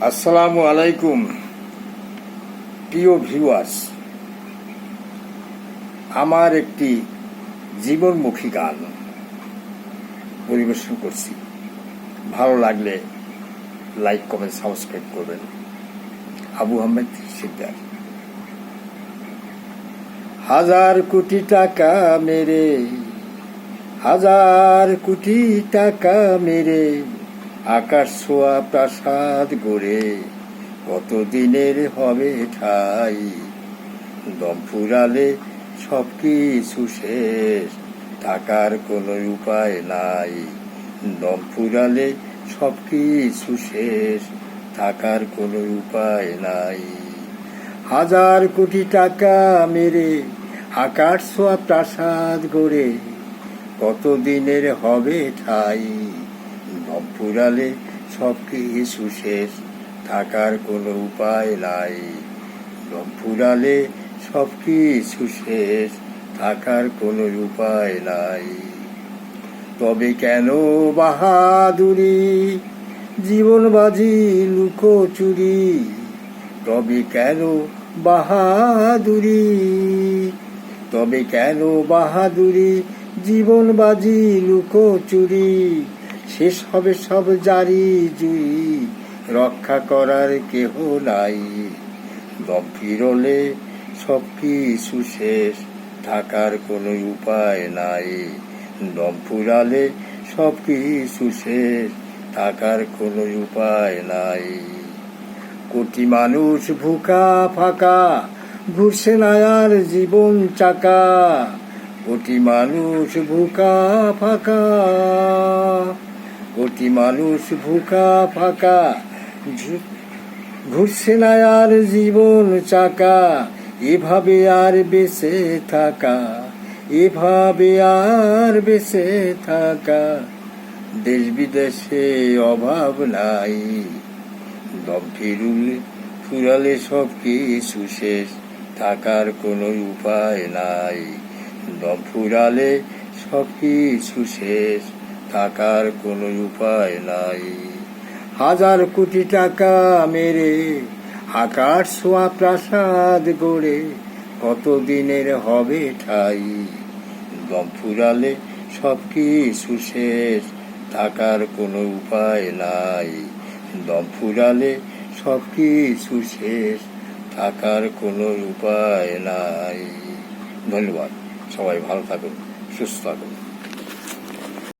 আসসালামু আলাইকুম প্রিয় ভিউয়ার্স। আমার একটি জীবনমুখী গান পরিবেশন করছি। ভালো লাগলে লাইক, কমেন্ট, সাবস্ক্রাইব করবেন। আবু আহমেদ সিকদার। হাজার কোটি টাকা মেরে, হাজার কোটি টাকা মেরে আকাশ ছোঁয়া প্রাসাদ গড়ে কতদিনের হবে ঠাই। দম ফুরালে সব কিছু শেষ, থাকার কোনো উপায় নাই। দম ফুরালে সব কিছু শেষ, থাকার কোনো উপায় নাই। হাজার কোটি টাকা মেরে আকাশ ছোঁয়া প্রাসাদ গড়ে কতদিনের হবে ঠাই। দম ফুরালে সব কিছু শেষ, থাকার কোনো উপায় নাই। দম ফুরালে সব কিছু শেষ, থাকার কোনো উপায় নাই। তবে কেন বাহাদুরি, জীবন বাজি লুকোচুরি। তবে কেন বাহাদুরি, তবে কেন বাহাদুরি, জীবন বাজি লুকোচুরি। শেষ হবে সব জারি জুই, রক্ষা করার কেহ নাই। দম ফিরলে সব কিছু শেষ, থাকার কোনো উপায় নাই। দম ফুরালে সব কিছু শেষ, থাকার কোনো উপায় নাই। কোটি মানুষ ভুকা ফাঁকা, ঘুরছে না আর জীবন চাকা। কোটি মানুষ ভুকা ফাঁকা, কোটি মানুষ ভুকা ফাঁকা, ঘুরছে না আর জীবন চাকা। এভাবে আর বেঁচে থাকা, এভাবে আর বেঁচে থাকা। দেশ বিদেশে অভাব নাই। দম ফুরালে সব কিছু শেষ, থাকার কোনো উপায় নাই। দম ফুরালে সব কিছু শেষ, থাকার কোনো উপায় নাই। হাজার কোটি টাকা মেরে আকাশ ছোঁয়া প্রাসাদ গড়ে কতদিনের হবে ঠাই। দম ফুরালে সব কিছু শেষ, থাকার কোনো উপায় নাই। দম ফুরালে সব কিছু শেষ, থাকার কোনো উপায় নাই। ধন্যবাদ। সবাই ভালো থাকুন, সুস্থ থাকুন।